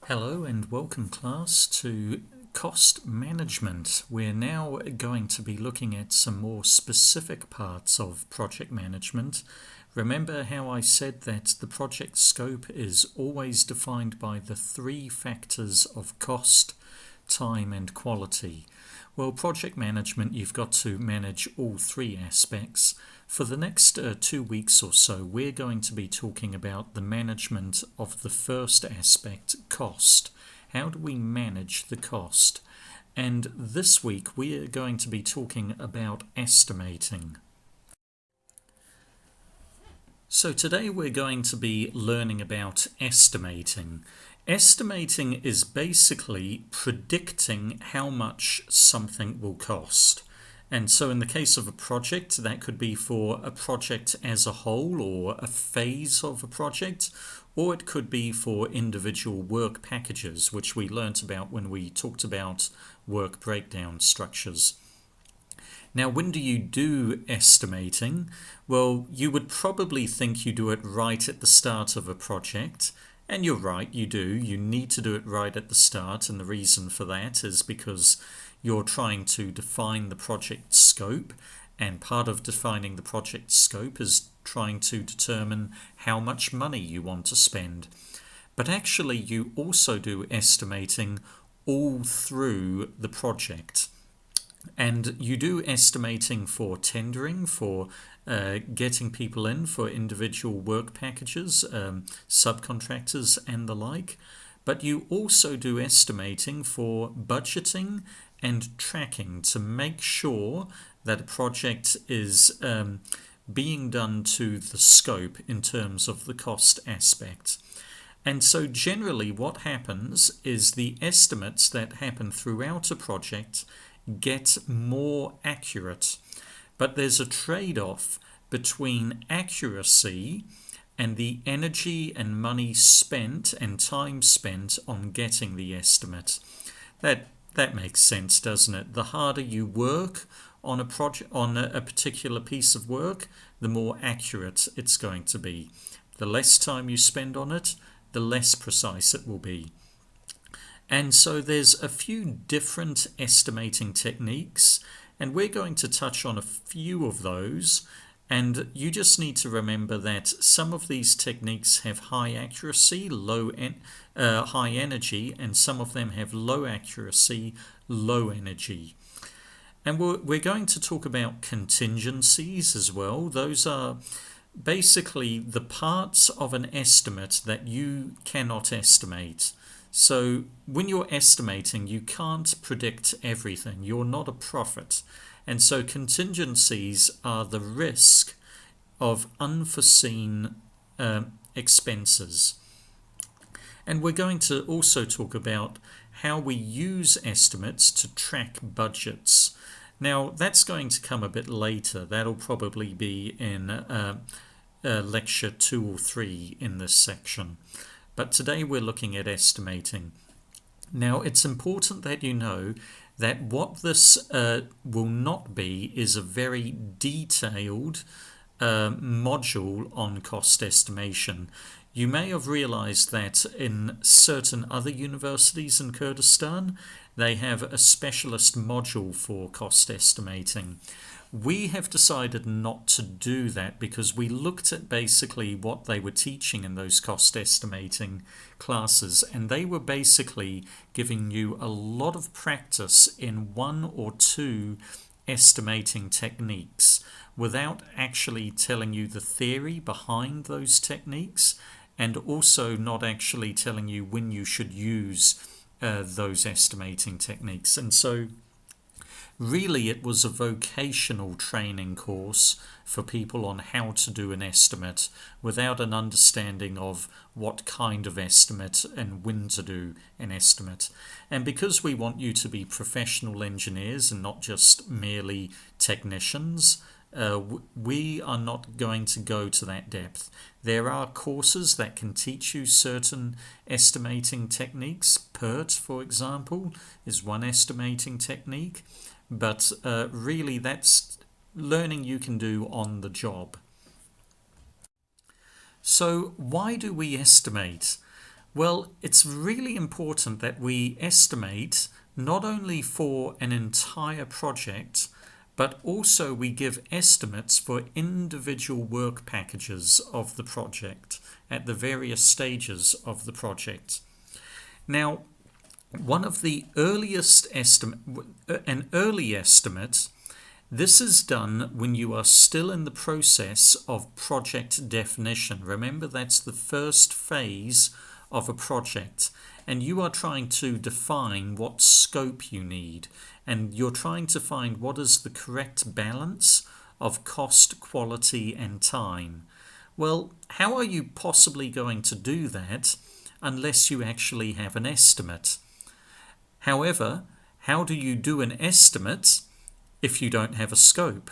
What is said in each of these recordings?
Hello and welcome class to cost management. We're now going to be looking at some more specific parts of project management. Remember how I said that the project scope is always defined by the three factors of cost, time and quality. Well, project management, you've got to manage all three aspects. For the next 2 weeks or so, we're going to be talking about the management of the first aspect, cost. How do we manage the cost? And this week, we're going to be talking about estimating. So today we're going to be learning about estimating. Estimating is basically predicting how much something will cost. And so in the case of a project, that could be for a project as a whole or a phase of a project, or it could be for individual work packages, which we learnt about when we talked about work breakdown structures. Now, when do you do estimating? Well, you would probably think you do it right at the start of a project. And you're right, you do. You need to do it right at the start. And the reason for that is because you're trying to define the project scope. And part of defining the project scope is trying to determine how much money you want to spend. But actually, you also do estimating all through the project. And you do estimating for tendering, for getting people in for individual work packages, subcontractors and the like. But you also do estimating for budgeting and tracking to make sure that a project is being done to the scope in terms of the cost aspect. And so generally what happens is the estimates that happen throughout a project get more accurate. But there's a trade-off between accuracy and the energy and money spent and time spent on getting the estimate. That makes sense, doesn't it? The harder you work on a project, on a particular piece of work, the more accurate it's going to be. The less time you spend on it, the less precise it will be. And so there's a few different estimating techniques, and we're going to touch on a few of those. And you just need to remember that some of these techniques have high accuracy, high energy, and some of them have low accuracy, low energy. And we're going to talk about contingencies as well. Those are basically the parts of an estimate that you cannot estimate. So when you're estimating, you can't predict everything. You're not a prophet. And so contingencies are the risk of unforeseen expenses. And we're going to also talk about how we use estimates to track budgets. Now, that's going to come a bit later. That'll probably be in lecture 2 or 3 in this section. But today we're looking at estimating. Now, it's important that you know that what this will not be is a very detailed module on cost estimation. You may have realized that in certain other universities in Kurdistan, they have a specialist module for cost estimating. We have decided not to do that because we looked at basically what they were teaching in those cost estimating classes, and they were basically giving you a lot of practice in 1 or 2 estimating techniques without actually telling you the theory behind those techniques, and also not actually telling you when you should use those estimating techniques. And so really, it was a vocational training course for people on how to do an estimate without an understanding of what kind of estimate and when to do an estimate. And because we want you to be professional engineers and not just merely technicians, we are not going to go to that depth. There are courses that can teach you certain estimating techniques. PERT, for example, is one estimating technique. But really that's learning you can do on the job. So why do we estimate? Well, it's really important that we estimate not only for an entire project, but also we give estimates for individual work packages of the project at the various stages of the project. Now, one of the earliest an early estimate, this is done when you are still in the process of project definition. Remember, that's the first phase of a project, and you are trying to define what scope you need, and you're trying to find what is the correct balance of cost, quality, and time. Well, how are you possibly going to do that unless you actually have an estimate? However, how do you do an estimate if you don't have a scope?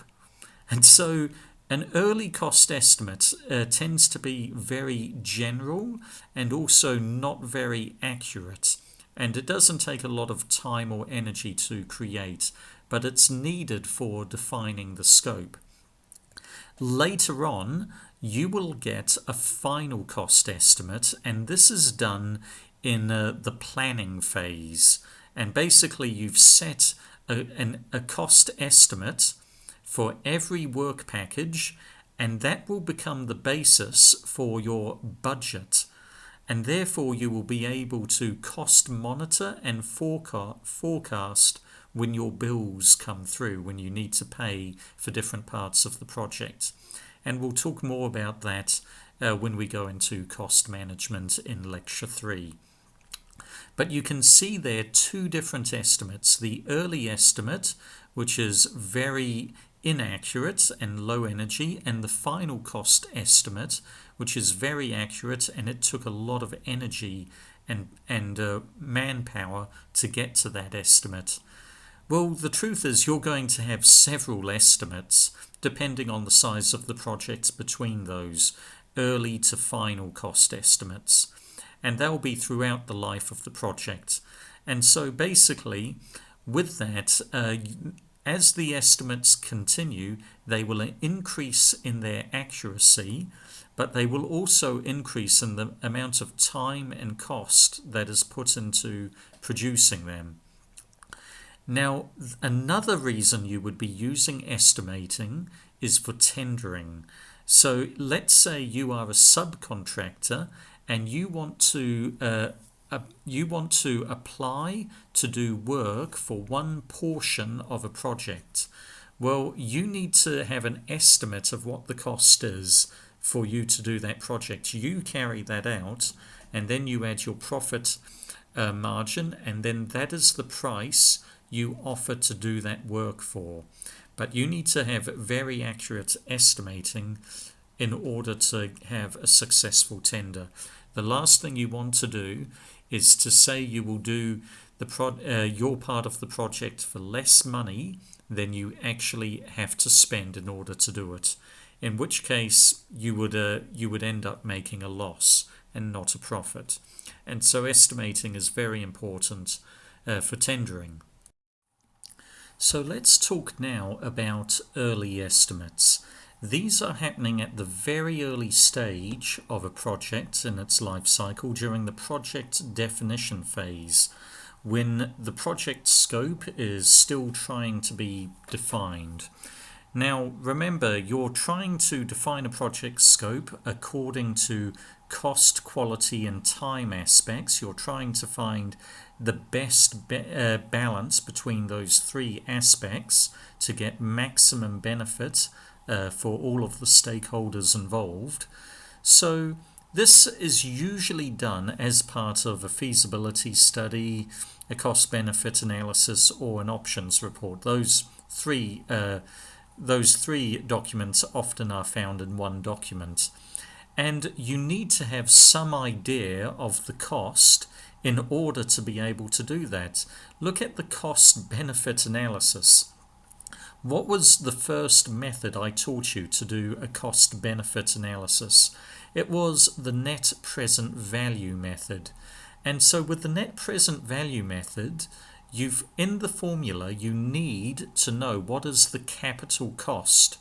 And so an early cost estimate tends to be very general and also not very accurate. And it doesn't take a lot of time or energy to create, but it's needed for defining the scope. Later on, you will get a final cost estimate, and this is done in the planning phase. And basically, you've set a cost estimate for every work package, and that will become the basis for your budget. And therefore, you will be able to cost monitor and forecast when your bills come through, when you need to pay for different parts of the project. And we'll talk more about that when we go into cost management in Lecture 3. But you can see there two different estimates. The early estimate, which is very inaccurate and low energy, and the final cost estimate, which is very accurate, and it took a lot of energy and manpower to get to that estimate. Well, the truth is you're going to have several estimates depending on the size of the projects between those early to final cost estimates. And they'll be throughout the life of the project. And so basically, with that, as the estimates continue, they will increase in their accuracy, but they will also increase in the amount of time and cost that is put into producing them. Now, another reason you would be using estimating is for tendering. So let's say you are a subcontractor and you want to apply to do work for one portion of a project. Well, you need to have an estimate of what the cost is for you to do that project. You carry that out, and then you add your profit margin, and then that is the price you offer to do that work for. But you need to have very accurate estimating in order to have a successful tender. The last thing you want to do is to say you will do your part of the project for less money than you actually have to spend in order to do it. In which case you would end up making a loss and not a profit. And so estimating is very important for tendering. So let's talk now about early estimates. These are happening at the very early stage of a project in its life cycle during the project definition phase, when the project scope is still trying to be defined. Now, remember, you're trying to define a project scope according to cost, quality, and time aspects. You're trying to find the best balance between those three aspects to get maximum benefit for all of the stakeholders involved. So this is usually done as part of a feasibility study, a cost-benefit analysis, or an options report. Those three documents often are found in one document. And you need to have some idea of the cost in order to be able to do that. Look at the cost-benefit analysis. What was the first method I taught you to do a cost-benefit analysis? It was the net present value method. And so with the net present value method, in the formula, you need to know what is the capital cost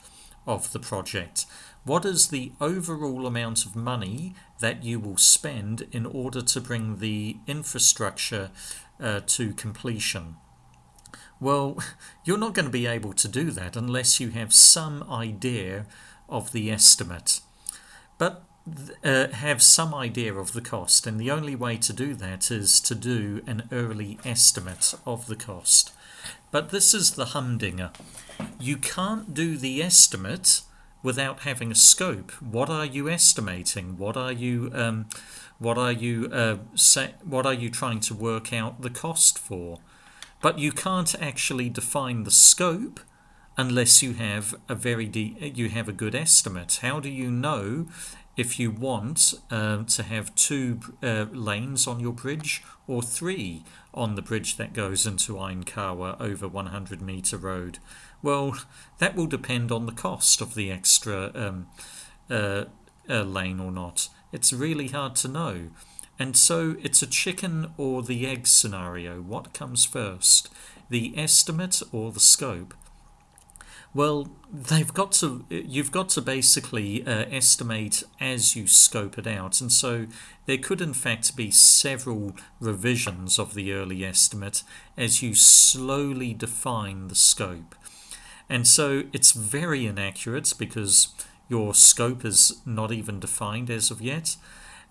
of the project. What is the overall amount of money that you will spend in order to bring the infrastructure to completion? Well, you're not going to be able to do that unless you have some idea of the estimate, but have some idea of the cost. And the only way to do that is to do an early estimate of the cost. But this is the humdinger. You can't do the estimate without having a scope. What are you estimating? What are you trying to work out the cost for? But you can't actually define the scope unless you have a good estimate. How do you know if you want to have 2 lanes on your bridge or 3 on the bridge that goes into Ainkawa over 100-meter road? Well, that will depend on the cost of the extra lane or not. It's really hard to know. And so it's a chicken or the egg scenario. What comes first, the estimate or the scope? Well, you've got to basically estimate as you scope it out. And so there could in fact be several revisions of the early estimate as you slowly define the scope. And so it's very inaccurate because your scope is not even defined as of yet.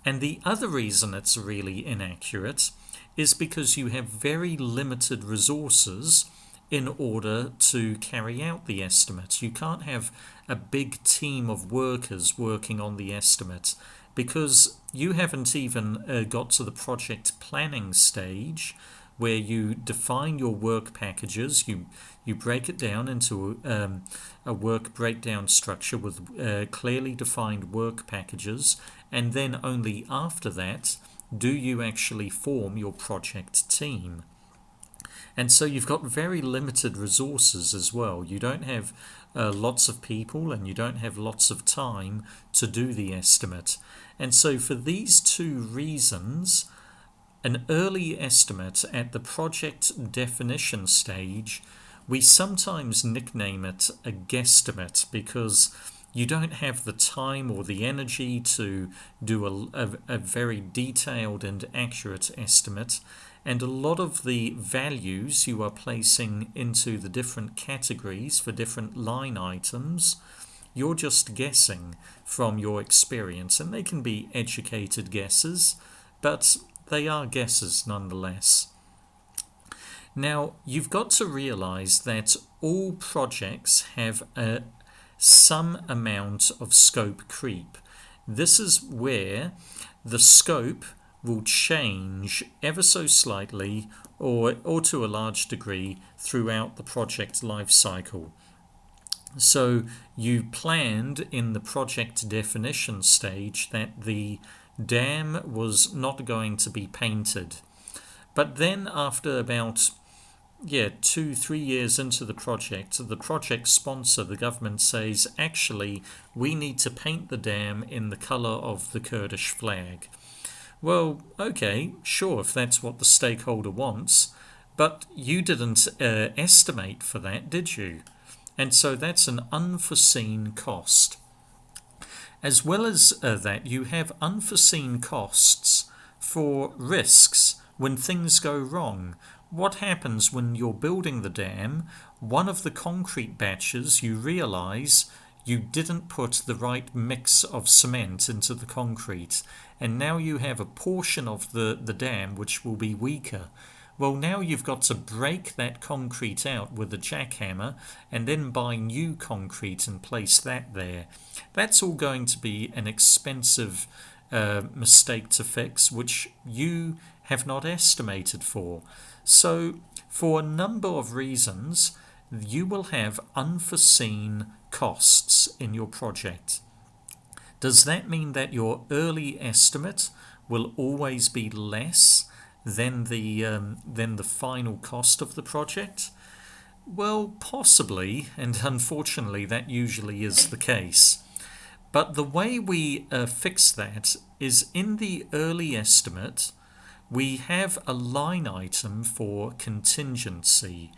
And the other reason it's really inaccurate is because you have very limited resources in order to carry out the estimate. You can't have a big team of workers working on the estimate because you haven't even got to the project planning stage where you define your work packages. You break it down into a work breakdown structure with clearly defined work packages, and then only after that do you actually form your project team. And so you've got very limited resources as well. You don't have lots of people and you don't have lots of time to do the estimate. And so for these 2 reasons, an early estimate at the project definition stage, we sometimes nickname it a guesstimate because you don't have the time or the energy to do a very detailed and accurate estimate. And a lot of the values you are placing into the different categories for different line items, you're just guessing from your experience. And they can be educated guesses, but they are guesses nonetheless. Now, you've got to realize that all projects have some amount of scope creep. This is where the scope will change ever so slightly or to a large degree throughout the project life cycle. So you planned in the project definition stage that the dam was not going to be painted. But then after about 2-3 years into the project sponsor, the government says, actually, we need to paint the dam in the colour of the Kurdish flag. Well, okay, sure, if that's what the stakeholder wants, but you didn't estimate for that, did you? And so that's an unforeseen cost. As well as that, you have unforeseen costs for risks when things go wrong. What happens when you're building the dam? One of the concrete batches, you realise you didn't put the right mix of cement into the concrete, and now you have a portion of the dam which will be weaker. Well, now you've got to break that concrete out with a jackhammer and then buy new concrete and place that there. That's all going to be an expensive mistake to fix, which you have not estimated for. So, for a number of reasons, you will have unforeseen costs in your project. Does that mean that your early estimate will always be less than the final cost of the project? Well, possibly, and unfortunately that usually is the case. But the way we fix that is in the early estimate, we have a line item for contingency.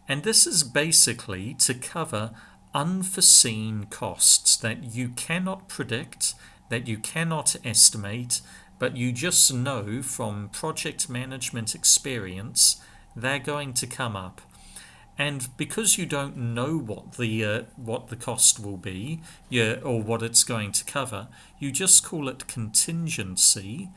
And this is basically to cover unforeseen costs that you cannot predict, that you cannot estimate, but you just know from project management experience they're going to come up. And because you don't know what the cost will be, or what it's going to cover, you just call it contingency.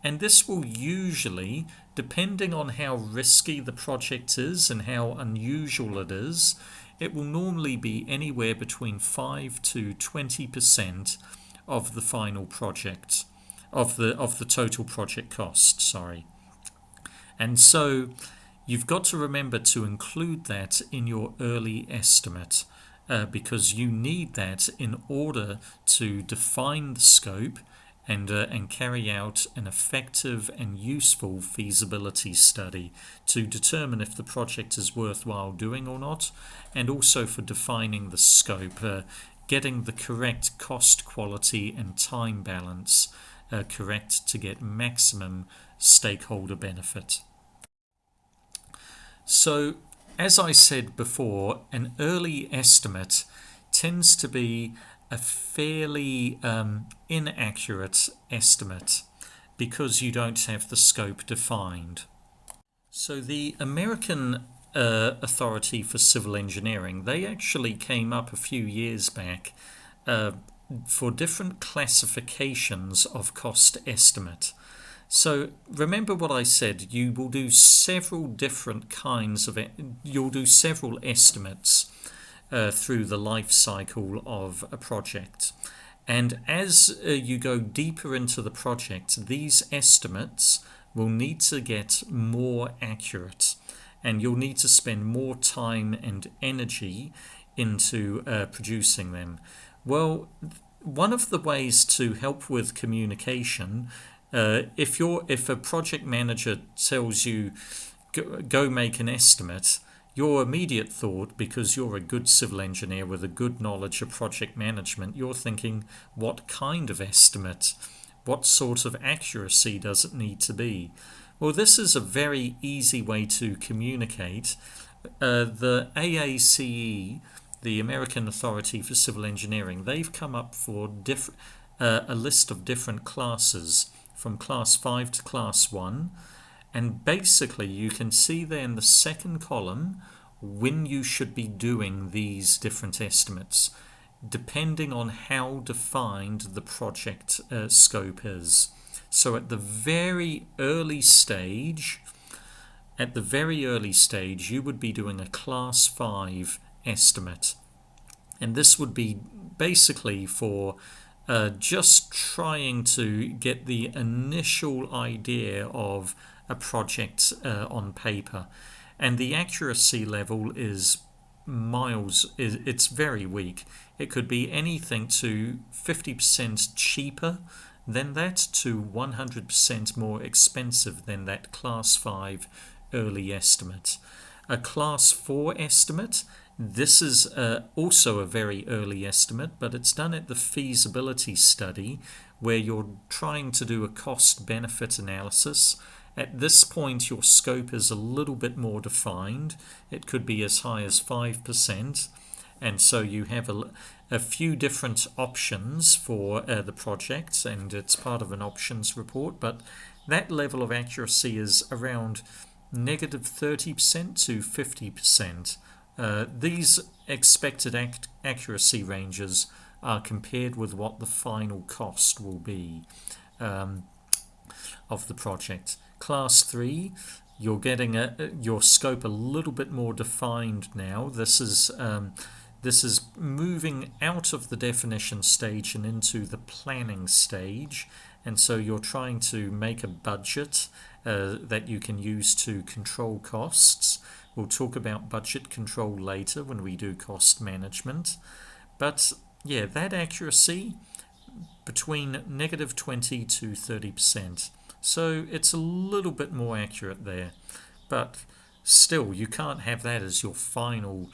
And this will usually, depending on how risky the project is and how unusual it is, it will normally be anywhere between 5 to 20% of the final project, of the total project cost. And so you've got to remember to include that in your early estimate, because you need that in order to define the scope and carry out an effective and useful feasibility study to determine if the project is worthwhile doing or not, and also for defining the scope, getting the correct cost, quality and time balance correct to get maximum stakeholder benefit. So, as I said before, an early estimate tends to be a fairly inaccurate estimate because you don't have the scope defined. So the American Authority for Civil Engineering, they actually came up a few years back for different classifications of cost estimate. So remember what I said, you will do several different kinds of you'll do several estimates through the life cycle of a project. And as you go deeper into the project, these estimates will need to get more accurate, and you'll need to spend more time and energy into producing them. Well, one of the ways to help with communication, if a project manager tells you go make an estimate, your immediate thought, because you're a good civil engineer with a good knowledge of project management, you're thinking, what kind of estimate? What sort of accuracy does it need to be? Well, this is a very easy way to communicate. The AACE, the American Authority for Civil Engineering, they've come up for a list of different classes from class 5 to class 1. And basically, you can see there in the second column when you should be doing these different estimates, depending on how defined the project scope is. So at the very early stage, you would be doing a class 5 estimate. And this would be basically for just trying to get the initial idea of a project on paper, and the accuracy level is it's very weak. It could be anything to 50% cheaper than that to 100% more expensive than that class 5 early estimate. A class 4 estimate, this is also a very early estimate, but it's done at the feasibility study where you're trying to do a cost-benefit analysis. At this point, your scope is a little bit more defined. It could be as high as 5%. And so you have a few different options for the project, and it's part of an options report. But that level of accuracy is around negative 30% to 50%. These expected accuracy ranges are compared with what the final cost will be of the project. Class 3, you're getting your scope a little bit more defined now. This is moving out of the definition stage and into the planning stage, and so you're trying to make a budget that you can use to control costs. We'll talk about budget control later when we do cost management. But yeah, that accuracy between negative 20 to 30%. So it's a little bit more accurate there. But still, you can't have that as your final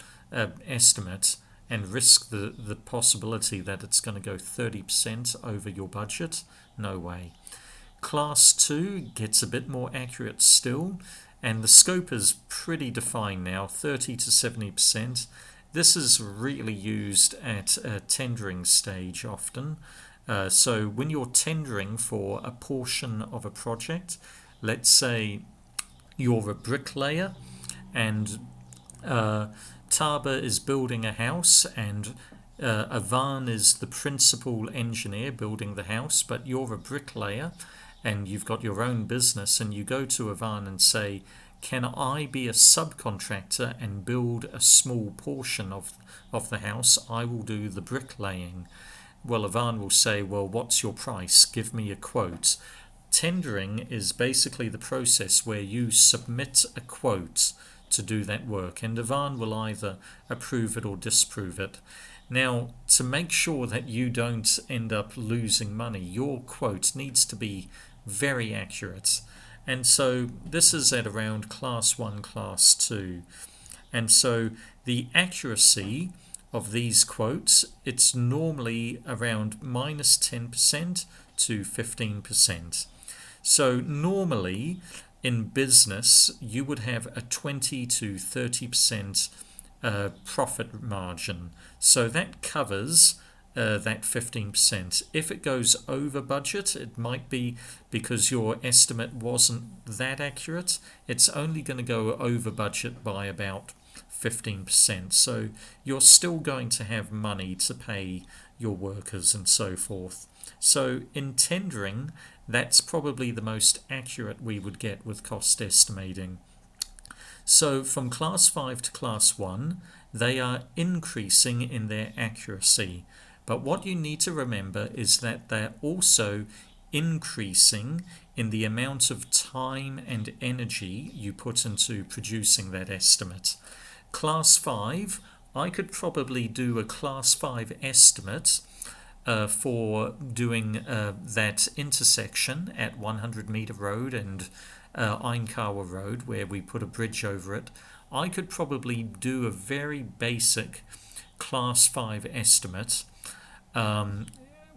estimate and risk the possibility that it's going to go 30% over your budget. No way. Class 2 gets a bit more accurate still, and the scope is pretty defined now, 30 to 70%, This is really used at a tendering stage often. So when you're tendering for a portion of a project, let's say you're a bricklayer and Taba is building a house and Avan is the principal engineer building the house, but you're a bricklayer and you've got your own business, and you go to Avan and say, can I be a subcontractor and build a small portion of the house? I will do the bricklaying. Well, Avan will say, well, what's your price? Give me a quote. Tendering is basically the process where you submit a quote to do that work, and Avan will either approve it or disapprove it. Now, to make sure that you don't end up losing money, your quote needs to be very accurate. And so this is at around class 1, class 2. And so the accuracy of these quotes, it's normally around minus 10% to 15%. So normally in business, you would have a 20 to 30% profit margin. So that covers that 15%. If it goes over budget, it might be because your estimate wasn't that accurate. It's only going to go over budget by about 15%. So you're still going to have money to pay your workers and so forth. So in tendering, that's probably the most accurate we would get with cost estimating. So from class 5 to class 1, they are increasing in their accuracy. But what you need to remember is that they're also increasing in the amount of time and energy you put into producing that estimate. Class 5, I could probably do a class 5 estimate for doing that intersection at 100 Meter Road and Ainkawa Road, where we put a bridge over it. I could probably do a very basic class 5 estimate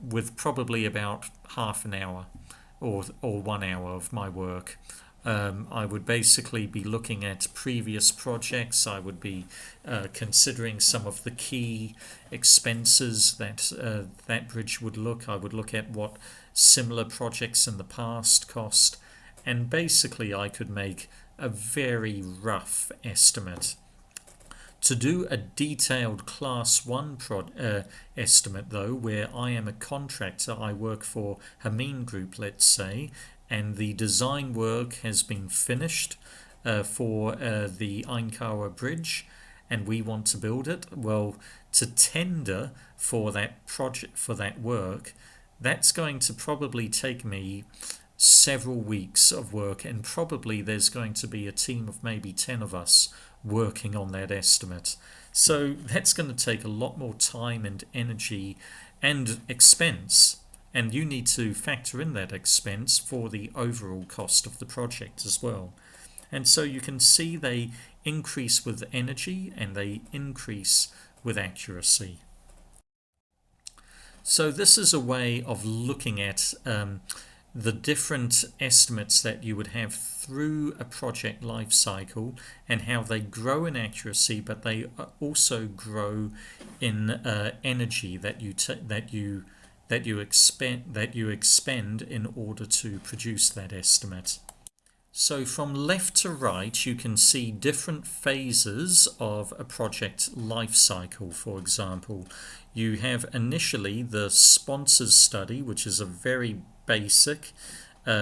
with probably about half an hour or 1 hour of my work. I would basically be looking at previous projects. I would be considering some of the key expenses that that bridge would look. I would look at what similar projects in the past cost, and basically I could make a very rough estimate. To do a detailed class 1 estimate though, where I am a contractor, I work for Hameen Group, let's say, and the design work has been finished for the Ainkawa Bridge, and we want to build it. Well, to tender for that project, for that work, that's going to probably take me several weeks of work, and probably there's going to be a team of maybe 10 of us working on that estimate. So that's going to take a lot more time and energy and expense, and you need to factor in that expense for the overall cost of the project as well. And so you can see they increase with energy and they increase with accuracy. So this is a way of looking at the different estimates that you would have through a project life cycle and how they grow in accuracy, but they also grow in energy that you expend in order to produce that estimate. So from left to right, you can see different phases of a project life cycle. For example, you have initially the sponsors study, which is a very basic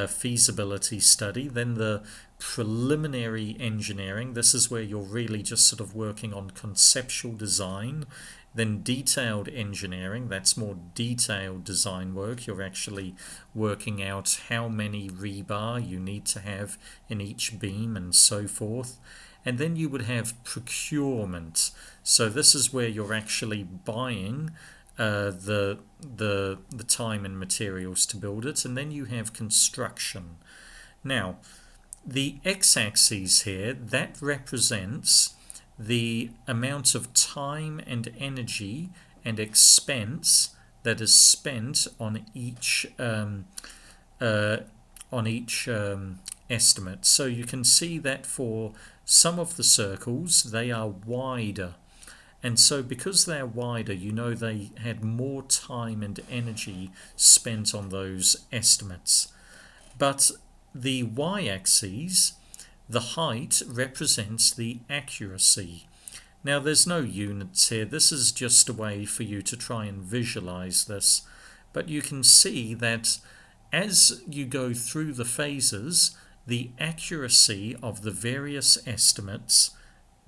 feasibility study. Then the preliminary engineering. This is where you're really just sort of working on conceptual design. Then detailed engineering, that's more detailed design work. You're actually working out how many rebar you need to have in each beam and so forth. And then you would have procurement. So this is where you're actually buying the time and materials to build it. And then you have construction. Now, the x-axis here, that represents the amount of time and energy and expense that is spent on each estimate. So you can see that for some of the circles, they are wider, And so because they're wider, you know they had more time and energy spent on those estimates. But the y-axis, the height, represents the accuracy. Now there's no units here, this is just a way for you to try and visualize this, but you can see that as you go through the phases, the accuracy of the various estimates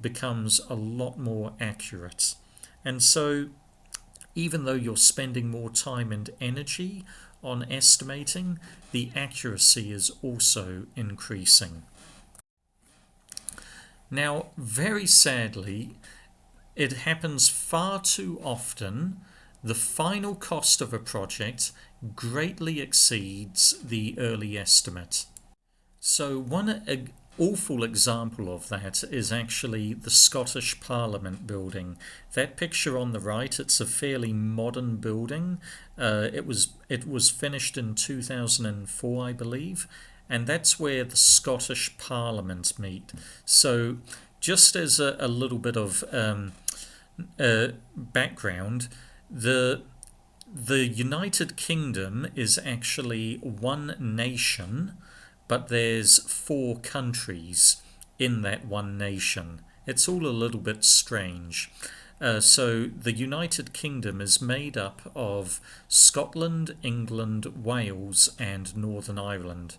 becomes a lot more accurate. And so even though you're spending more time and energy on estimating, the accuracy is also increasing. Now, very sadly, it happens far too often. The final cost of a project greatly exceeds the early estimate. So one awful example of that is actually the Scottish Parliament building. That picture on the right, it's a fairly modern building. It was finished in 2004, I believe, and that's where the Scottish Parliament meet. So just as a little bit of background, the United Kingdom is actually one nation, but there's 4 countries in that one nation. It's all a little bit strange. So the United Kingdom is made up of Scotland, England, Wales, and Northern Ireland.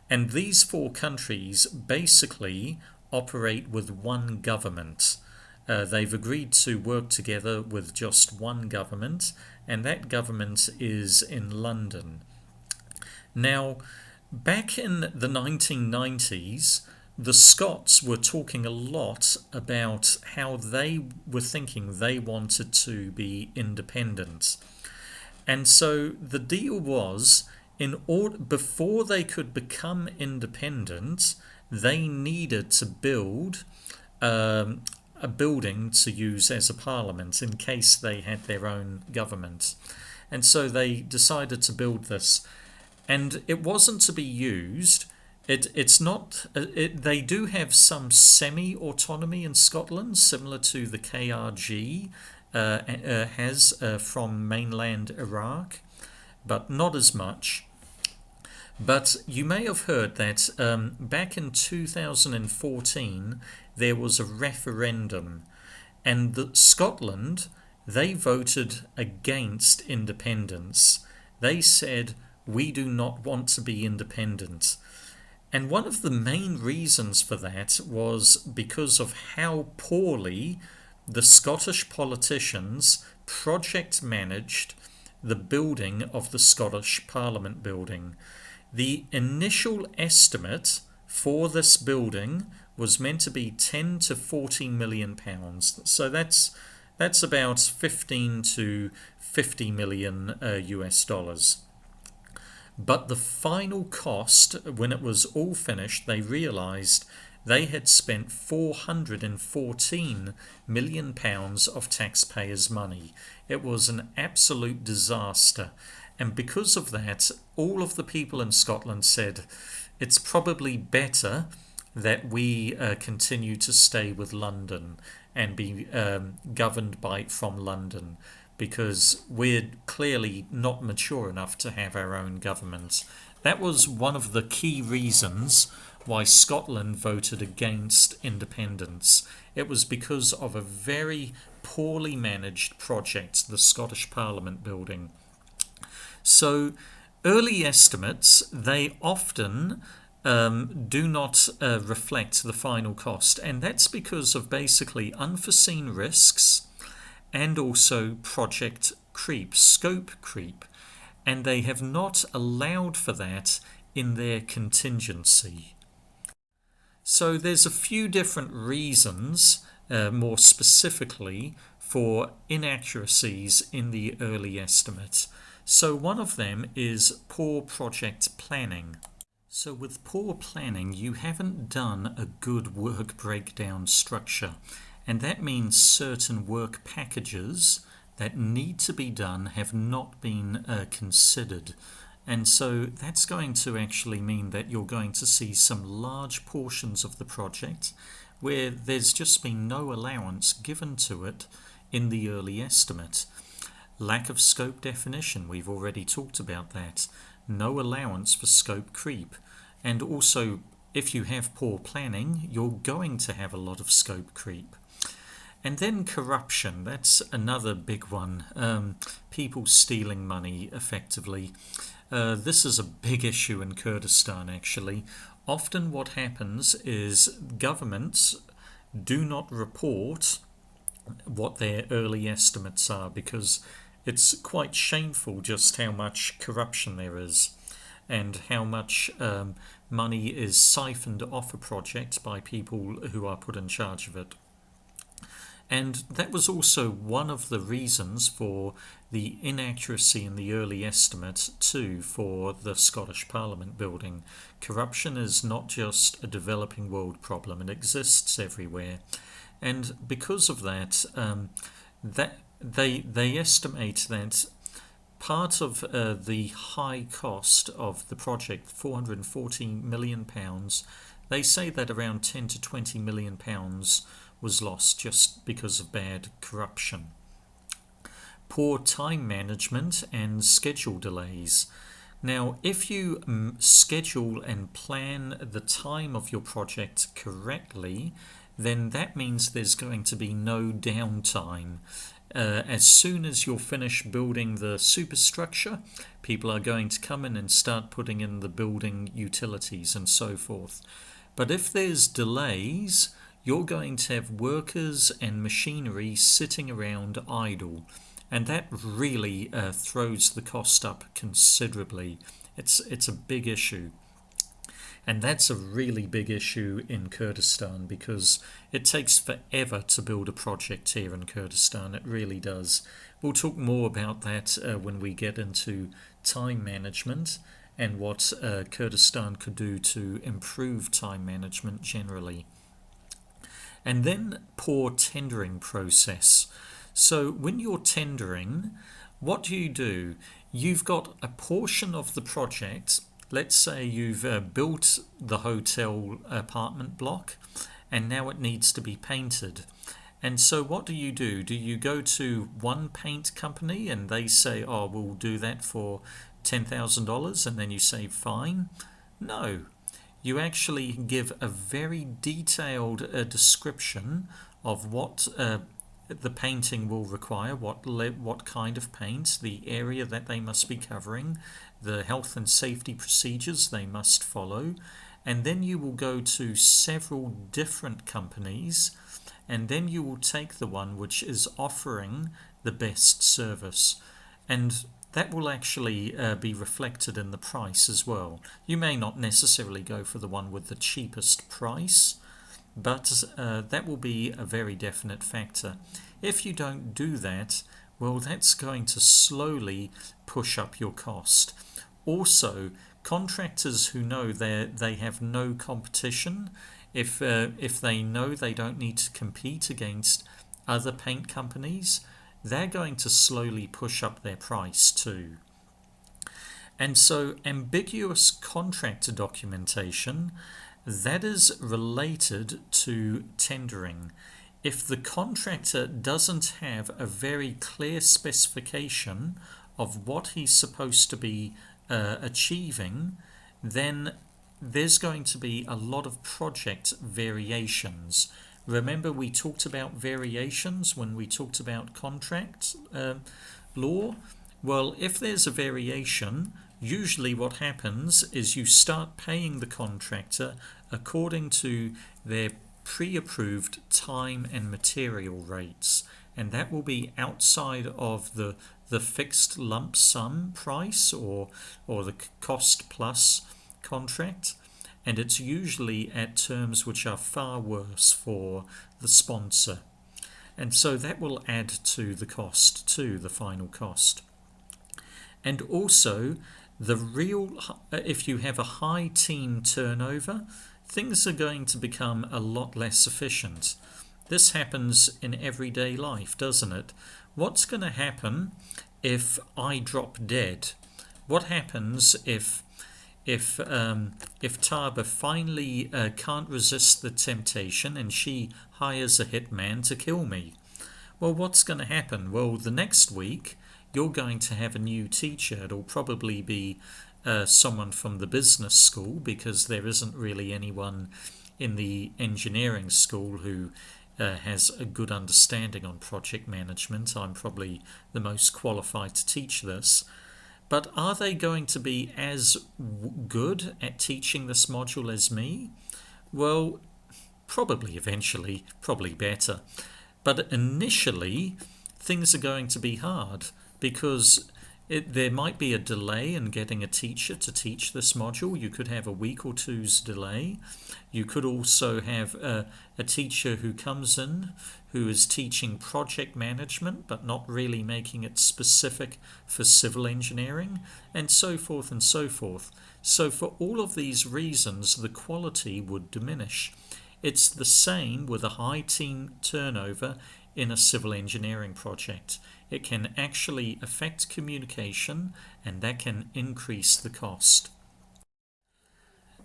And these 4 countries basically operate with one government. They've agreed to work together with just one government, and that government is in London. Now, back in the 1990s, the Scots were talking a lot about how they were thinking they wanted to be independent. And so the deal was, before they could become independent, they needed to build a building to use as a parliament in case they had their own government. And so they decided to build this. And it wasn't to be used. It's not. They do have some semi-autonomy in Scotland, similar to the KRG has from mainland Iraq, but not as much. But you may have heard that back in 2014 there was a referendum, and Scotland, they voted against independence. They said, we do not want to be independent. And one of the main reasons for that was because of how poorly the Scottish politicians project managed the building of the Scottish Parliament building. The initial estimate for this building was meant to be 10 to 14 million pounds. So that's about 15 to 50 million US dollars. But the final cost, when it was all finished, they realised they had spent 414 million pounds of taxpayers' money. It was an absolute disaster. And because of that, all of the people in Scotland said, it's probably better that we continue to stay with London and be governed from London, because we're clearly not mature enough to have our own government. That was one of the key reasons why Scotland voted against independence. It was because of a very poorly managed project, the Scottish Parliament building. So early estimates, they often do not reflect the final cost, and that's because of basically unforeseen risks and also project creep, scope creep, and they have not allowed for that in their contingency. So there's a few different reasons, more specifically, for inaccuracies in the early estimate. So one of them is poor project planning. So with poor planning, you haven't done a good work breakdown structure, and that means certain work packages that need to be done have not been considered. And so that's going to actually mean that you're going to see some large portions of the project where there's just been no allowance given to it in the early estimate. Lack of scope definition, we've already talked about that. No allowance for scope creep. And also, if you have poor planning, you're going to have a lot of scope creep. And then corruption, that's another big one. People stealing money effectively. This is a big issue in Kurdistan, actually. Often what happens is governments do not report what their early estimates are, because it's quite shameful just how much corruption there is and how much money is siphoned off a project by people who are put in charge of it. And that was also one of the reasons for the inaccuracy in the early estimate too for the Scottish Parliament building. Corruption is not just a developing world problem, it exists everywhere. And because of that, that they estimate that part of the high cost of the project, £440 million, they say that around £10 to £20 million was lost just because of bad corruption. Poor time management and schedule delays. Now, if you schedule and plan the time of your project correctly, then that means there's going to be no downtime. As soon as you're finished building the superstructure, people are going to come in and start putting in the building utilities and so forth. But if there's delays, you're going to have workers and machinery sitting around idle, and that really throws the cost up considerably. It's a big issue. And that's a really big issue in Kurdistan, because it takes forever to build a project here in Kurdistan. It really does. We'll talk more about that when we get into time management and what Kurdistan could do to improve time management generally. And then poor tendering process. So when you're tendering, what do? You've got a portion of the project. Let's say you've built the hotel apartment block and now it needs to be painted. And so what do? Do you go to one paint company and they say, oh, we'll do that for $10,000, and then you say, fine? No. You actually give a very detailed description of what the painting will require, what kind of paint, the area that they must be covering, the health and safety procedures they must follow, and then you will go to several different companies, and then you will take the one which is offering the best service, and that will actually be reflected in the price as well. You may not necessarily go for the one with the cheapest price, but that will be a very definite factor. If you don't do that, well, that's going to slowly push up your cost. Also, contractors who know they have no competition, if they know they don't need to compete against other paint companies, they're going to slowly push up their price too. And so ambiguous contractor documentation, that is related to tendering. If the contractor doesn't have a very clear specification of what he's supposed to be achieving, then there's going to be a lot of project variations. Remember, we talked about variations when we talked about contract law? Well, if there's a variation, usually what happens is you start paying the contractor according to their pre-approved time and material rates, and that will be outside of the fixed lump sum price or the cost plus contract, and it's usually at terms which are far worse for the sponsor, and so that will add to the cost, to the final cost. And also, if you have a high team turnover, things are going to become a lot less efficient. This happens in everyday life, doesn't it? What's going to happen if I drop dead? What happens if if Taba finally can't resist the temptation and she hires a hitman to kill me? Well, what's going to happen? Well, the next week you're going to have a new teacher. It'll probably be someone from the business school, because there isn't really anyone in the engineering school who has a good understanding on project management. I'm probably the most qualified to teach this. But are they going to be as good at teaching this module as me? Well, probably eventually, probably better. But initially, things are going to be hard, because there might be a delay in getting a teacher to teach this module. You could have a week or two's delay. You could also have a teacher who comes in who is teaching project management but not really making it specific for civil engineering, and so forth and so forth. So for all of these reasons, the quality would diminish. It's the same with a high team turnover in a civil engineering project. It can actually affect communication, and that can increase the cost.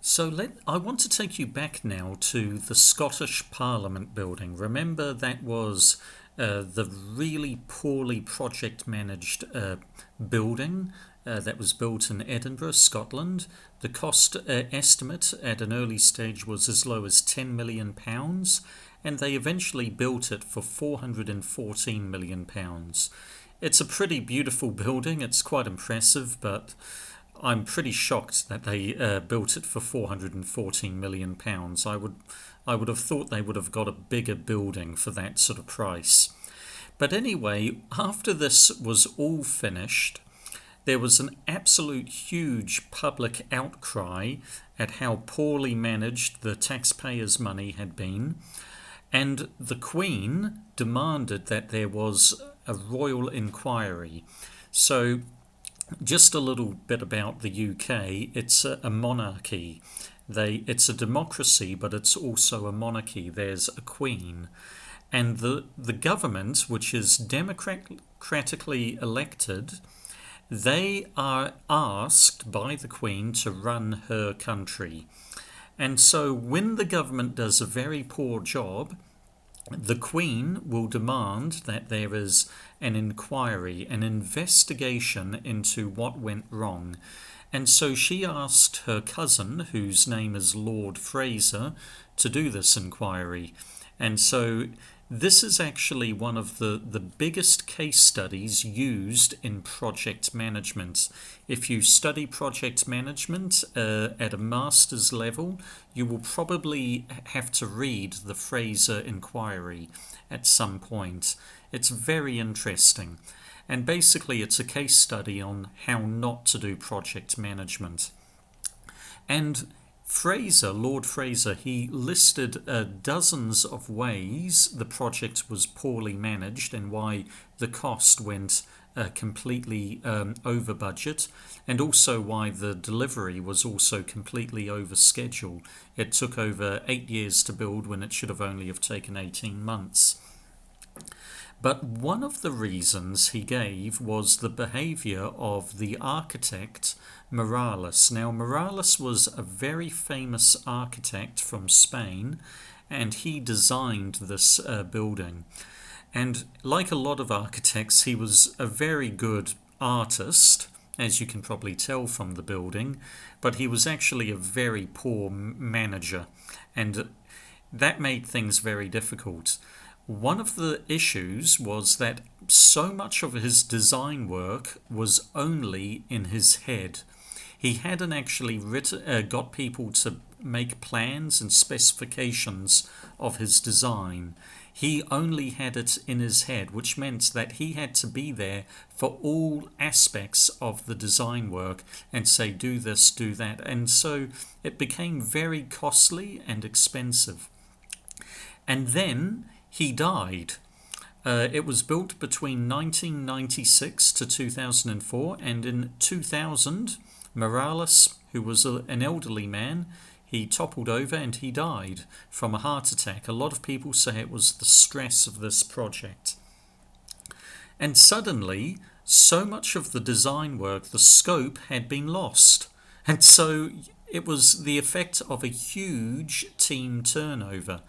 So I want to take you back now to the Scottish Parliament building. Remember, that was the really poorly project managed building that was built in Edinburgh, Scotland. The cost estimate at an early stage was as low as £10 million, and they eventually built it for £414 million. It's a pretty beautiful building. It's quite impressive, but I'm pretty shocked that they built it for £414 million. I would have thought they would have got a bigger building for that sort of price. But anyway, after this was all finished, there was an absolute huge public outcry at how poorly managed the taxpayers' money had been, and the Queen demanded that there was a royal inquiry. So just a little bit about the UK. It's a monarchy. It's a democracy, but it's also a monarchy. There's a queen. And the government, which is democratically elected, they are asked by the Queen to run her country. And so when the government does a very poor job, the Queen will demand that there is an inquiry, an investigation into what went wrong. And so she asked her cousin, whose name is Lord Fraser, to do this inquiry. And so this is actually one of the biggest case studies used in project management. If you study project management at a master's level, you will probably have to read the Fraser Inquiry at some point. It's very interesting. And basically it's a case study on how not to do project management. And Lord Fraser, he listed dozens of ways the project was poorly managed and why the cost went completely over budget, and also why the delivery was also completely over schedule. It took over 8 years to build when it should have only have taken 18 months. But one of the reasons he gave was the behavior of the architect Morales. Now, Morales was a very famous architect from Spain, and he designed this building. And like a lot of architects, he was a very good artist, as you can probably tell from the building, but he was actually a very poor manager, and that made things very difficult. One of the issues was that so much of his design work was only in his head. He hadn't actually got people to make plans and specifications of his design. He only had it in his head, which meant that he had to be there for all aspects of the design work and say, do this, do that. And so it became very costly and expensive. And then he died. It was built between 1996 to 2004, and in 2000, Morales, who was an elderly man, he toppled over and he died from a heart attack. A lot of people say it was the stress of this project. And suddenly, so much of the design work, the scope, had been lost. And so it was the effect of a huge team turnover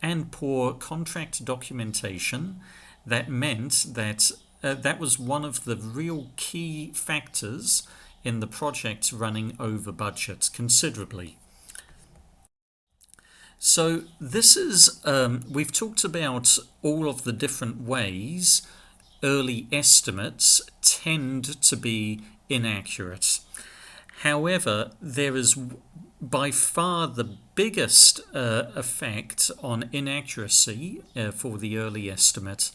and poor contract documentation that meant that that was one of the real key factors in the project running over budget considerably. So this is, we've talked about all of the different ways early estimates tend to be inaccurate. However, there is by far the biggest effect on inaccuracy for the early estimate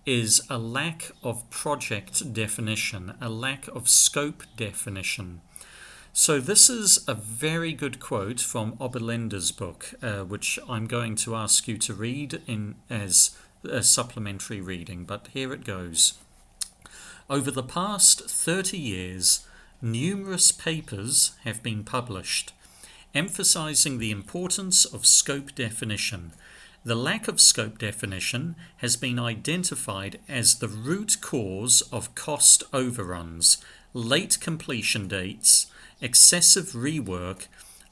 is a lack of project definition, a lack of scope definition. So this is a very good quote from Oberlinder's book, which I'm going to ask you to read in as a supplementary reading, but here it goes. Over the past 30 years, numerous papers have been published, emphasizing the importance of scope definition. The lack of scope definition has been identified as the root cause of cost overruns, late completion dates, excessive rework,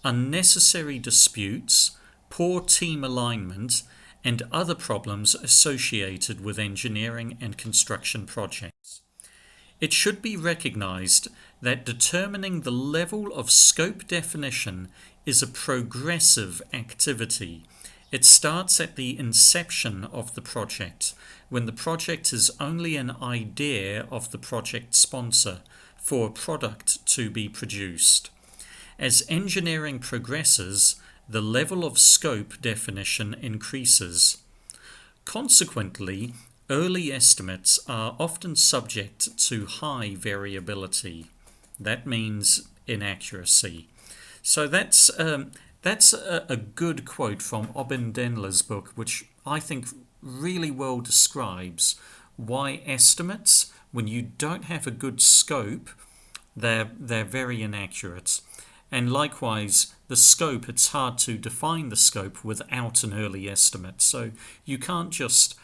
unnecessary disputes, poor team alignment, and other problems associated with engineering and construction projects. It should be recognized that determining the level of scope definition is a progressive activity. It starts at the inception of the project, when the project is only an idea of the project sponsor for a product to be produced. As engineering progresses, the level of scope definition increases. Consequently, early estimates are often subject to high variability. That means inaccuracy. So that's a good quote from Obendendler's book, which I think really well describes why estimates, when you don't have a good scope, they're very inaccurate. And likewise, the scope, it's hard to define the scope without an early estimate. So you can't just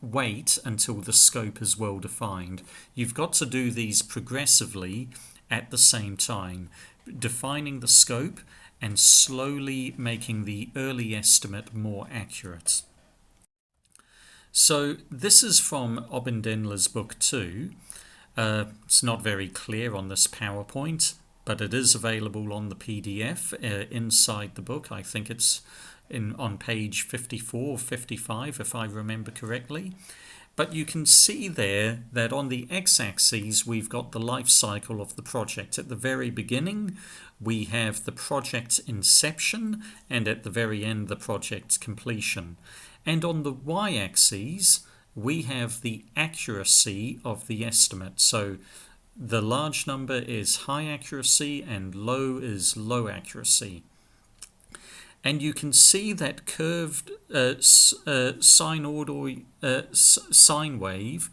wait until the scope is well defined. You've got to do these progressively at the same time, defining the scope and slowly making the early estimate more accurate. So this is from Obendendler's book too. It's not very clear on this PowerPoint, but it is available on the PDF inside the book. I think it's on page 54 or 55, if I remember correctly. But you can see there that on the x-axis we've got the life cycle of the project. At the very beginning we have the project inception, and at the very end the project completion. And on the y-axis we have the accuracy of the estimate. So the large number is high accuracy and low is low accuracy. And you can see that curved sine wave,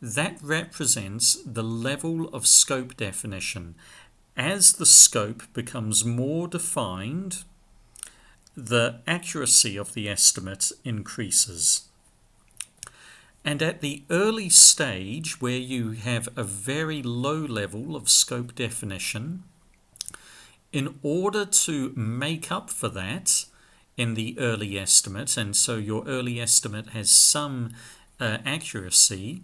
that represents the level of scope definition. As the scope becomes more defined, the accuracy of the estimate increases. And at the early stage, where you have a very low level of scope definition, in order to make up for that in the early estimate, and so your early estimate has some accuracy,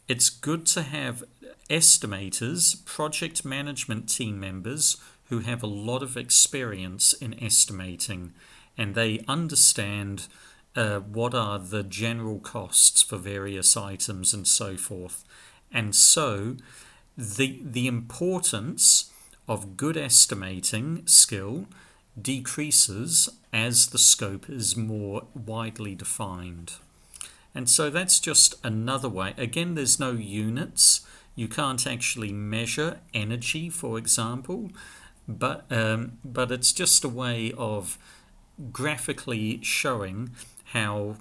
it's good to have estimators, project management team members who have a lot of experience in estimating, and they understand what are the general costs for various items and so forth. And so the importance of good estimating skill decreases as the scope is more widely defined. And so that's just another way. Again, there's no units. You can't actually measure energy, for example, but it's just a way of graphically showing how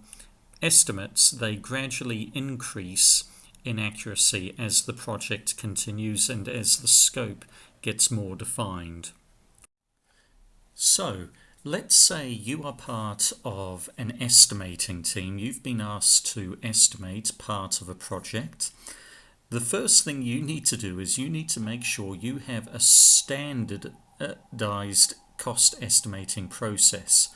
estimates, they gradually increase in accuracy as the project continues and as the scope gets more defined. So let's say you are part of an estimating team. You've been asked to estimate part of a project. The first thing you need to do is you need to make sure you have a standard standardized cost estimating process.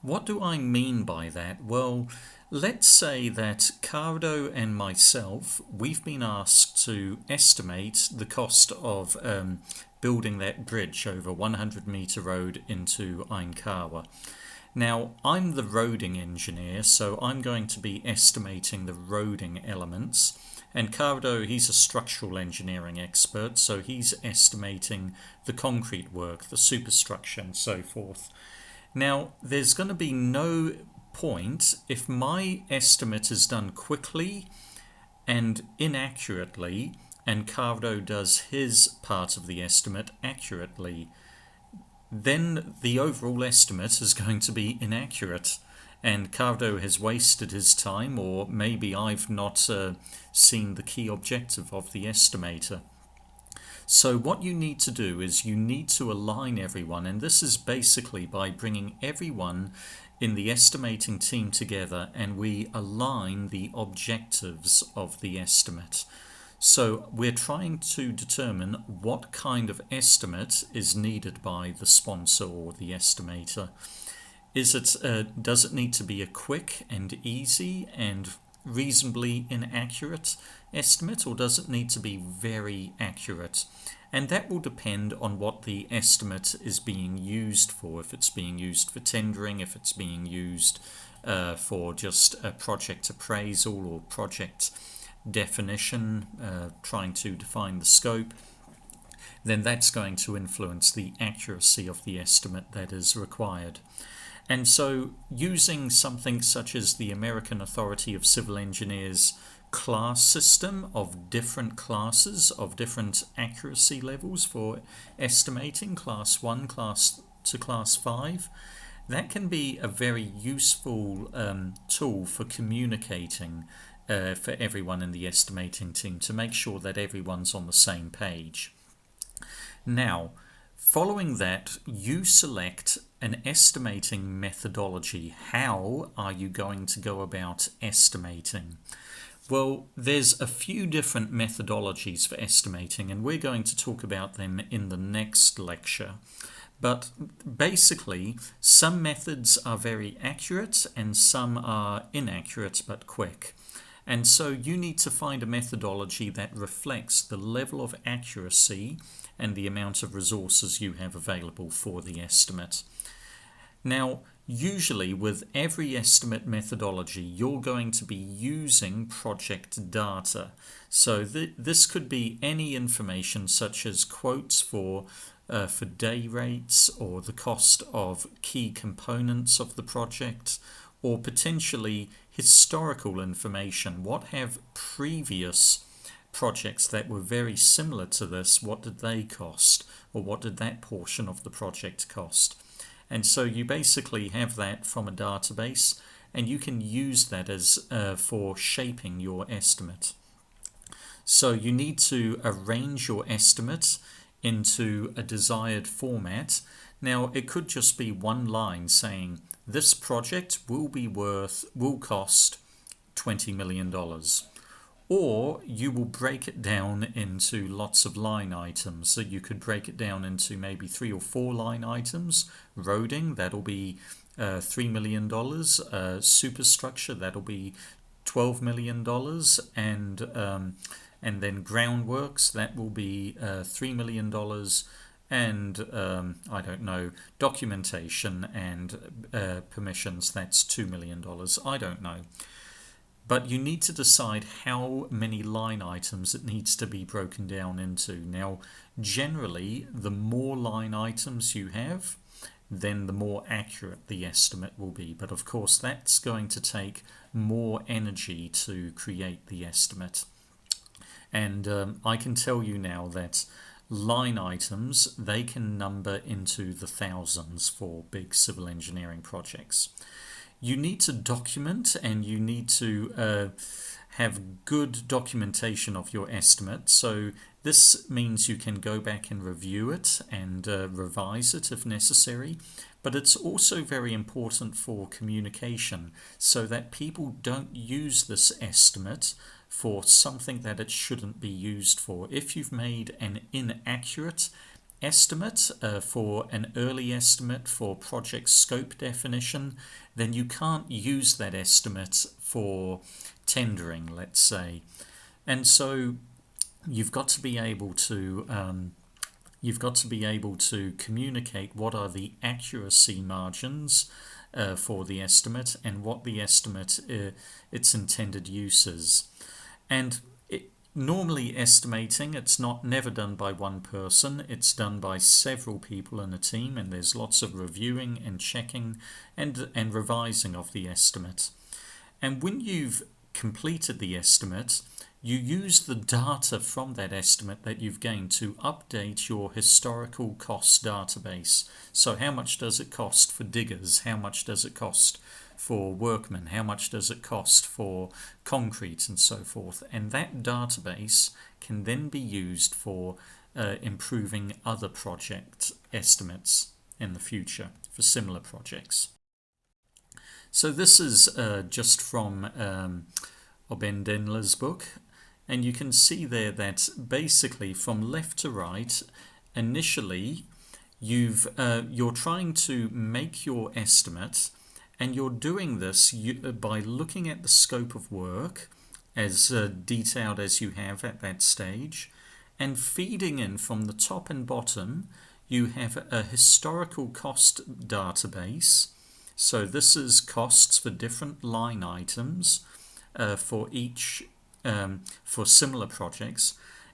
What do I mean by that? Well, let's say that Cardo and myself, we've been asked to estimate the cost of building that bridge over 100-meter road into Ainkawa. Now, I'm the roading engineer, so I'm going to be estimating the roading elements. And Cardo, he's a structural engineering expert, so he's estimating the concrete work, the superstructure, and so forth. Now, there's going to be no point if my estimate is done quickly and inaccurately, and Cardo does his part of the estimate accurately. Then the overall estimate is going to be inaccurate, and Cardo has wasted his time, or maybe I've not seen the key objective of the estimator. So what you need to do is you need to align everyone, and this is basically by bringing everyone in the estimating team together, and we align the objectives of the estimate. So we're trying to determine what kind of estimate is needed by the sponsor or the estimator. Does it need to be a quick and easy and reasonably inaccurate estimate, or does it need to be very accurate? And that will depend on what the estimate is being used for. If it's being used for tendering, if it's being used for just a project appraisal or project definition, trying to define the scope, then that's going to influence the accuracy of the estimate that is required. And so using something such as the American Authority of Civil Engineers class system of different classes, of different accuracy levels for estimating, class 1 class to class 5, that can be a very useful tool for communicating for everyone in the estimating team to make sure that everyone's on the same page. Now, following that, you select an estimating methodology. How are you going to go about estimating? Well, there's a few different methodologies for estimating, and we're going to talk about them in the next lecture. But basically, some methods are very accurate and some are inaccurate but quick. And so you need to find a methodology that reflects the level of accuracy and the amount of resources you have available for the estimate. Now, usually with every estimate methodology, you're going to be using project data. So this could be any information such as quotes for day rates, or the cost of key components of the project, or potentially historical information. What have previous projects that were very similar to this, what did they cost, or what did that portion of the project cost? And so you basically have that from a database, and you can use that as for shaping your estimate. So you need to arrange your estimate into a desired format. Now, it could just be one line saying this project will cost $20 million. Or you will break it down into lots of line items. So you could break it down into maybe 3 or 4 line items. Roading, that'll be $3 million. Superstructure, that'll be $12 million. And then groundworks, that will be $3 million. And I don't know, documentation and permissions, that's $2 million. I don't know. But you need to decide how many line items it needs to be broken down into. Now, generally, the more line items you have, then the more accurate the estimate will be. But of course, that's going to take more energy to create the estimate. And I can tell you now that line items, they can number into the thousands for big civil engineering projects. You need to document, and you need to have good documentation of your estimate. So this means you can go back and review it and revise it if necessary. But it's also very important for communication, so that people don't use this estimate for something that it shouldn't be used for. If you've made an inaccurate estimate for an early estimate for project scope definition, then you can't use that estimate for tendering, let's say. And so you've got to be able to communicate what are the accuracy margins for the estimate and what the estimate its intended uses. And normally estimating, it's never done by one person, it's done by several people in a team, and there's lots of reviewing and checking and revising of the estimate. And when you've completed the estimate, you use the data from that estimate that you've gained to update your historical cost database. So how much does it cost for diggers? How much does it cost for workmen? How much does it cost for concrete and so forth? And that database can then be used for improving other project estimates in the future for similar projects. So this is just from Ben Denler's book. And you can see there that basically from left to right, initially you're trying to make your estimate, and you're doing this by looking at the scope of work as detailed as you have at that stage, and feeding in from the top and bottom. You have a historical cost database. So this is costs for different line items for each for similar projects,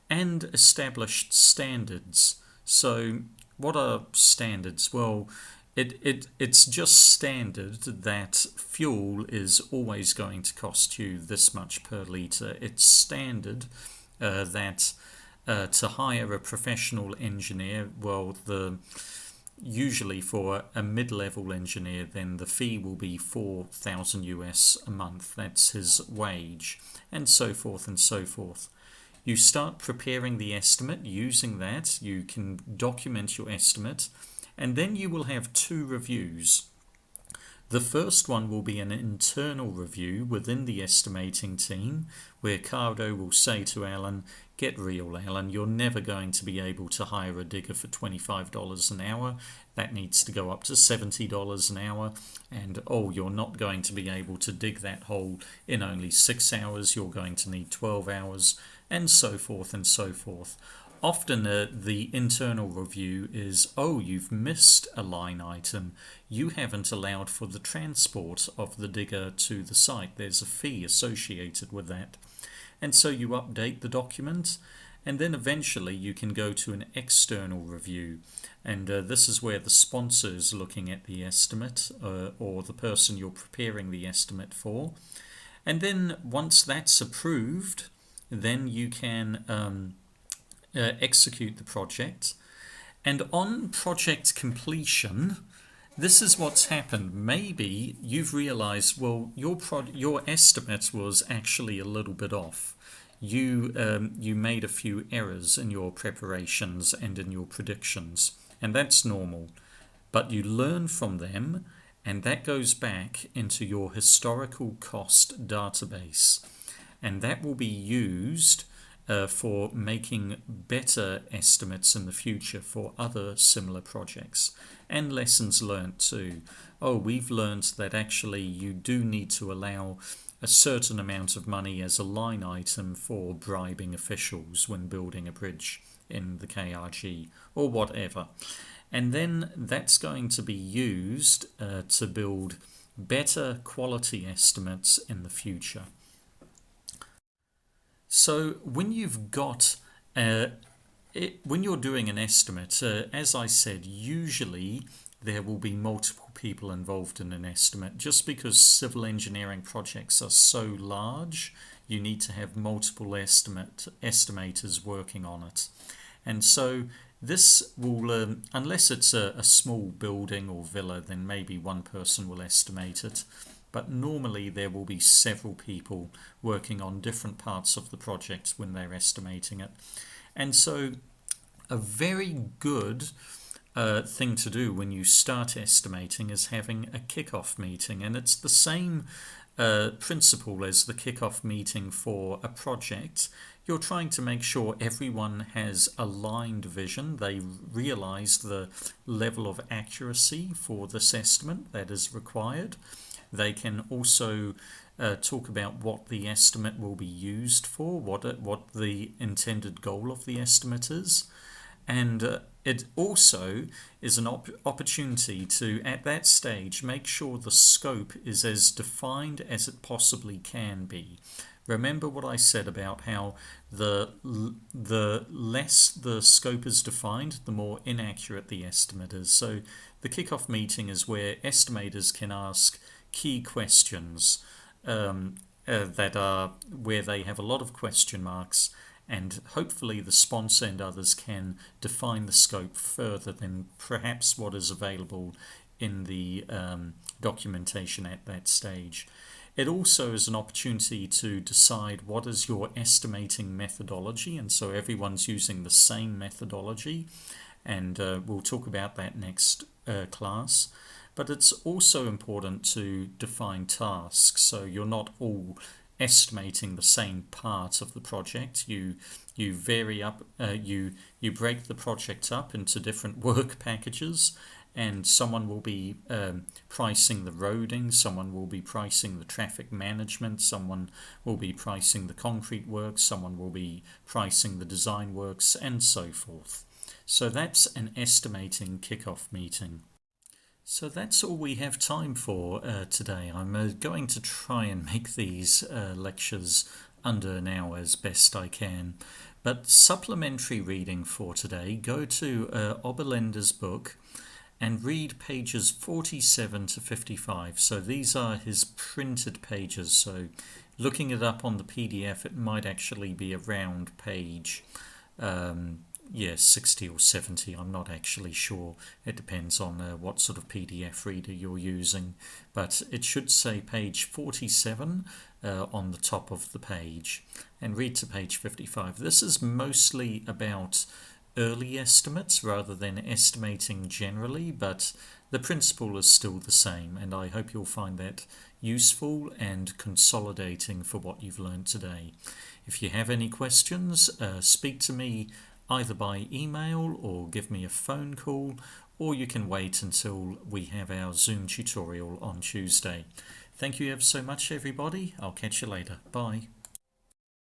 and established standards. So what are standards? Well, it's just standard that fuel is always going to cost you this much per litre. It's standard that to hire a professional engineer, well, usually for a mid-level engineer, then the fee will be $4,000 a month. That's his wage, and so forth and so forth. You start preparing the estimate using that. You can document your estimate, and then you will have two reviews. The first one will be an internal review within the estimating team, where Cardo will say to Alan, "Get real, Alan, you're never going to be able to hire a digger for $25 an hour. That needs to go up to $70 an hour. And you're not going to be able to dig that hole in only 6 hours. You're going to need 12 hours, and so forth and so forth." Often the internal review is, you've missed a line item. You haven't allowed for the transport of the digger to the site. There's a fee associated with that. And so you update the document, and then eventually you can go to an external review. And this is where the sponsor is looking at the estimate, or the person you're preparing the estimate for. And then once that's approved, then you can execute the project. And on project completion, this is what's happened. Maybe you've realized, well, your estimate was actually a little bit off. You made a few errors in your preparations and in your predictions, and that's normal. But you learn from them, and that goes back into your historical cost database, and that will be used for making better estimates in the future for other similar projects. And lessons learned too. We've learned that actually you do need to allow a certain amount of money as a line item for bribing officials when building a bridge in the KRG or whatever. And then that's going to be used to build better quality estimates in the future. So when you've got, when you're doing an estimate, as I said, usually there will be multiple people involved in an estimate. Just because civil engineering projects are so large, you need to have multiple estimators working on it. And so this will, unless it's a small building or villa, then maybe one person will estimate it. But normally there will be several people working on different parts of the project when they're estimating it. And so a very good thing to do when you start estimating is having a kick-off meeting. And it's the same principle as the kickoff meeting for a project, you're trying to make sure everyone has aligned vision. They realize the level of accuracy for this estimate that is required. They can also talk about what the estimate will be used for, what the intended goal of the estimate is. And it also is an opportunity to, at that stage, make sure the scope is as defined as it possibly can be. Remember what I said about how the less the scope is defined, the more inaccurate the estimate is. So the kickoff meeting is where estimators can ask key questions that are where they have a lot of question marks, and hopefully the sponsor and others can define the scope further than perhaps what is available in the documentation at that stage. It also is an opportunity to decide what is your estimating methodology, and so everyone's using the same methodology, and we'll talk about that next class. But it's also important to define tasks, so you're not all estimating the same part of the project. You vary up, you break the project up into different work packages, and someone will be pricing the roading, someone will be pricing the traffic management, someone will be pricing the concrete works, someone will be pricing the design works, and so forth. So that's an estimating kickoff meeting. So that's all we have time for today. I'm going to try and make these lectures under an hour as best I can. But supplementary reading for today, go to Oberlender's book and read pages 47 to 55. So these are his printed pages. So looking it up on the PDF, it might actually be around page 60 or 70. I'm not actually sure. It depends on what sort of PDF reader you're using. But it should say page 47 on the top of the page. And read to page 55. This is mostly about early estimates rather than estimating generally, but the principle is still the same, and I hope you'll find that useful and consolidating for what you've learned today. If you have any questions, speak to me either by email or give me a phone call, or you can wait until we have our Zoom tutorial on Tuesday. Thank you ever so much, everybody. I'll catch you later. Bye.